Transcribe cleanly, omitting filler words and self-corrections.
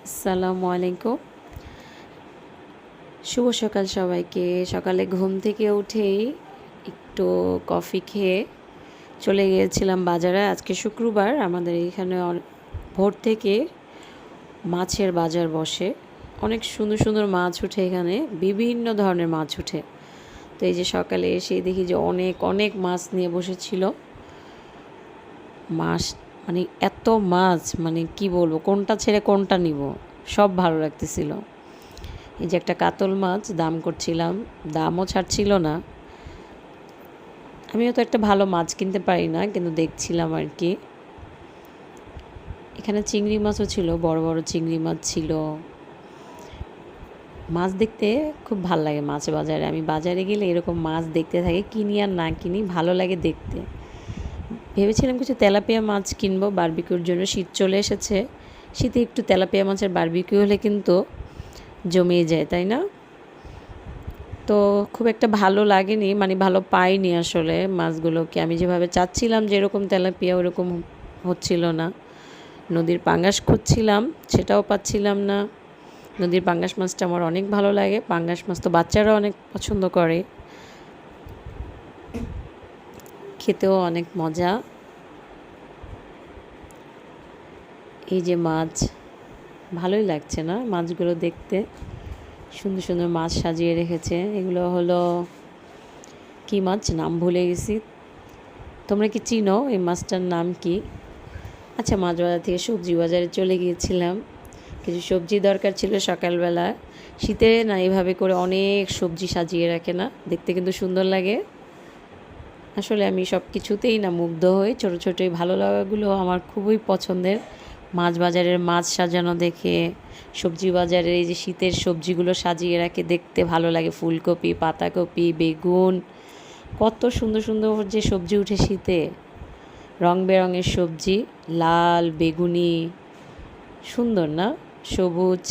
আসসালামু আলাইকুম। শুভ সকাল সবাইকে। সকালে ঘুম থেকে উঠেই একটু কফি খেয়ে চলে গিয়েছিলাম বাজারে। আজকে শুক্রবার, আমাদের এখানে ভোর থেকে মাছের বাজার বসে। অনেক সুন্দর সুন্দর মাছ ওঠে এখানে, বিভিন্ন ধরনের মাছ ওঠে। তো এই যে সকালে এসে দেখি যে অনেক অনেক মাছ নিয়ে বসেছিল। মাছ মানে এত মাছ, মানে কি বলবো, কোনটা ছেড়ে কোনটা নিব, সব ভালো লাগতেছিল। এই যে একটা কাতল মাছ দাম করছিলাম, দামও ছাড়ছিল না। আমিও তো একটা ভালো মাছ কিনতে পারি না, কিন্তু দেখছিলাম আর কি। এখানে চিংড়ি মাছও ছিল, বড় বড় চিংড়ি মাছ ছিল। মাছ দেখতে খুব ভালো লাগে মাছ বাজারে। আমি বাজারে গেলে এরকম মাছ দেখতে থাকি, কিনি আর না কিনি, ভালো লাগে দেখতে। ভেবেছিলাম কিছু তেলাপিয়া মাছ কিনবো বারবিকিউর জন্য, শীত চলে এসেছে। শীতে একটু তেলাপিয়া মাছের বারবিকিউ হলে কিন্তু জমিয়ে যায়, তাই না? তো খুব একটা ভালো লাগেনি, মানে ভালো পাইনি আসলে মাছগুলোকে। আমি যেভাবে চাচ্ছিলাম যে এরকম তেলাপিয়া, ওরকম হচ্ছিল না। নদীর পাঙ্গাস খুঁজছিলাম, সেটাও পাচ্ছিলাম না। নদীর পাঙ্গাস মাছটা আমার অনেক ভালো লাগে, পাঙ্গাস মাছ তো বাচ্চারা অনেক পছন্দ করে, খেতেও অনেক মজা। এই যে মাছ, ভালোই লাগছে না মাছগুলো দেখতে? সুন্দর সুন্দর মাছ সাজিয়ে রেখেছে। এগুলো হলো কি মাছ, নাম ভুলে গেছি। তোমরা কি চিনো এই মাছটার নাম কি? আচ্ছা, মাছ বাজার থেকে সবজি বাজারে চলে গিয়েছিলাম, কিছু সবজি দরকার ছিল সকালবেলা। শীতে না এভাবে করে অনেক সবজি সাজিয়ে রাখে না, দেখতে কিন্তু সুন্দর লাগে। আসলে আমি সব কিছুতেই না মুগ্ধ হই, ছোটো ছোটো এই ভালো লাগাগুলো আমার খুবই পছন্দের। মাছ বাজারের মাছ সাজানো দেখে, সবজি বাজারের এই যে শীতের সবজিগুলো সাজিয়ে রাখে, দেখতে ভালো লাগে। ফুলকপি, পাতাকপি, বেগুন, কত সুন্দর সুন্দর যে সবজি উঠে শীতে, রং বেরঙের সবজি, লাল, বেগুনি, সুন্দর না, সবুজ।